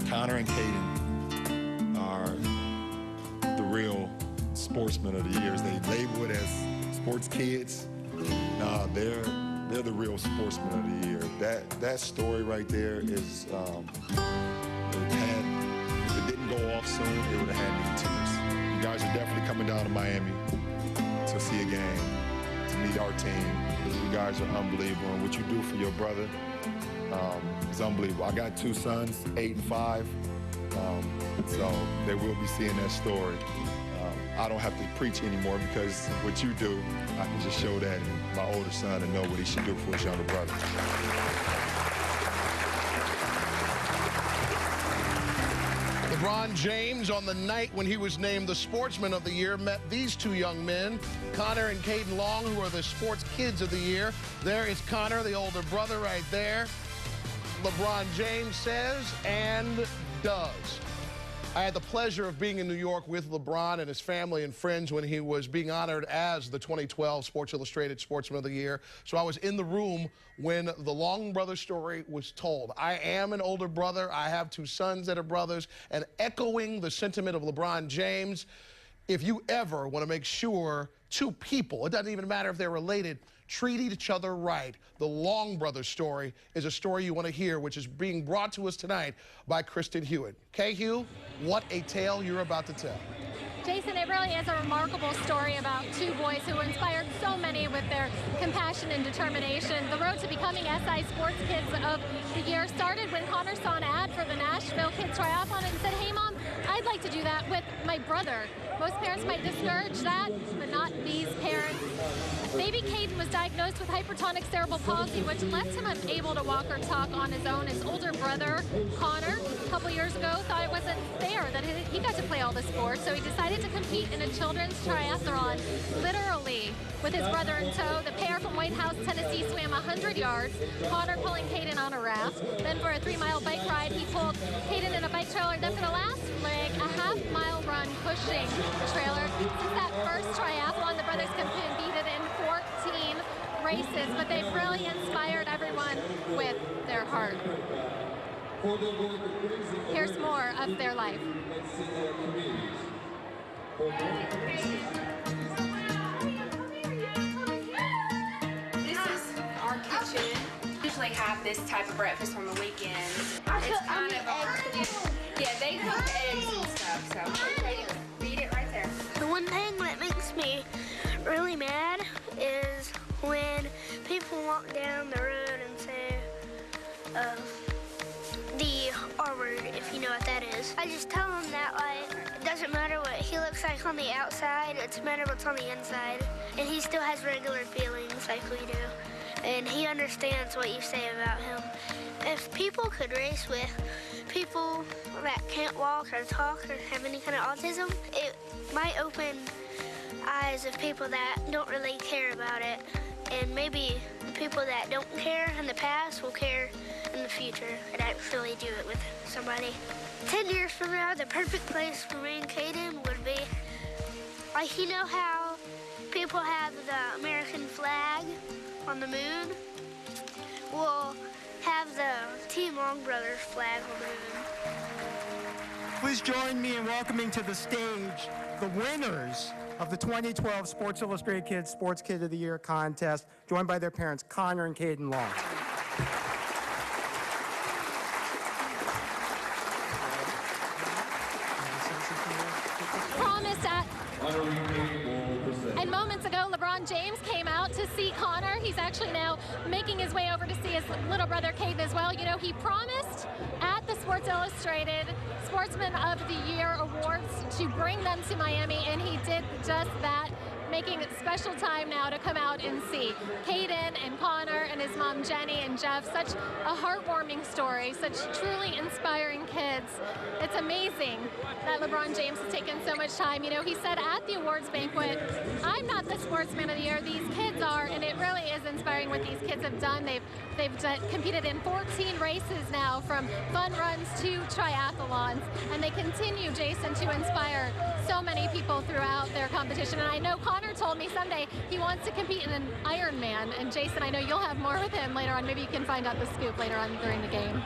Connor and Caden are the real sportsmen of the years. They label it as SportsKids. Nah, they're the real sportsmen of the year. That story right there is, if it didn't go off soon, it would have had me in tears. You guys are definitely coming down to Miami to see a game, to meet our team. You guys are unbelievable, and what you do for your brother is unbelievable. I got 2 sons, 8 and 5, so they will be seeing that story. I don't have to preach anymore because what you do, I can just show that my older son and know what he should do for his younger brother. LeBron James, on the night when he was named the Sportsman of the Year, met these 2 young men, Connor and Caden Long, who are the Sports Kids of the Year. There is Connor, the older brother, right there. LeBron James says and does. I had the pleasure of being in New York with LeBron and his family and friends when he was being honored as the 2012 Sports Illustrated Sportsman of the Year. So I was in the room when the Long brother story was told. I am an older brother. I have 2 sons that are brothers. And echoing the sentiment of LeBron James, if you ever want to make sure 2 people, it doesn't even matter if they're related, treat each other right, the Long brothers story is a story you want to hear, which is being brought to us tonight by Kristen Hewitt. Okay, Hugh, what a tale you're about to tell. Jason, it really is a remarkable story about 2 boys who inspired so many with their compassion and determination. The road to becoming SI Sports Kids of the Year started when Connor saw an ad for the Nashville Kids Triathlon and said, "Hey, Mom, I'd like to do that with my brother." Most parents might discourage that, but not these parents. Baby Caden was diagnosed with hypertonic cerebral palsy, which left him unable to walk or talk on his own. His older brother, Connor, a couple years ago, thought it wasn't fair that he got to play all the sports, so he decided to compete in a children's triathlon, literally with his brother in tow. The pair from White House, Tennessee, swam 100 yards, Connor pulling Caden on a raft. Then for a 3-mile bike ride, he pulled Caden in a bike trailer. Then for the last leg, a half-mile run pushing the trailer. Since that first triathlon, the brothers competed in 14 races, but they've really inspired everyone with their heart. Here's more of their life. This is our kitchen. Usually have this type of breakfast on the weekends. It's kind of yeah, they cook eggs and stuff, so okay, feed it right there. The one thing that makes me really mad is when people walk down the road and say the R word, if you know what that is. I just tell them that, like, it doesn't matter what he looks like on the outside, it's matter what's on the inside. And he still has regular feelings like we do. And he understands what you say about him. If people could race with people that can't walk or talk or have any kind of autism, it might open eyes of people that don't really care about it. And maybe the people that don't care in the past will care in the future and actually do it with somebody. 10 years from now, the perfect place for me and Caden would be, like, you know how people have the American flag on the moon? We'll have the Team Long Brothers flag on the moon. Please join me in welcoming to the stage the winners of the 2012 Sports Illustrated Kids Sports Kid of the Year contest, joined by their parents, Connor and Caden Long. And moments ago, LeBron James came out to see Connor. He's actually now making his way over to see his little brother Caden as well. You know, he promised at the Sports Illustrated Sportsman of the Year Awards to bring them to Miami, and he did just that, making it special time now to come out and see Caden and Connor and his mom Jenny and Jeff. Such a heartwarming story, such truly inspiring kids. It's amazing that LeBron James has taken so much time. You know, he said at the awards banquet, "I'm not the Sportsman of the Year, these kids are," and it really is inspiring what these kids have done. They've competed in 14 races now, from fun runs to triathlons, and they continue, Jason, to inspire so many people throughout their competition. And I know Connor told me Sunday he wants to compete in an Ironman, and Jason, I know you'll have more with him later on. Maybe you can find out the scoop later on during the game.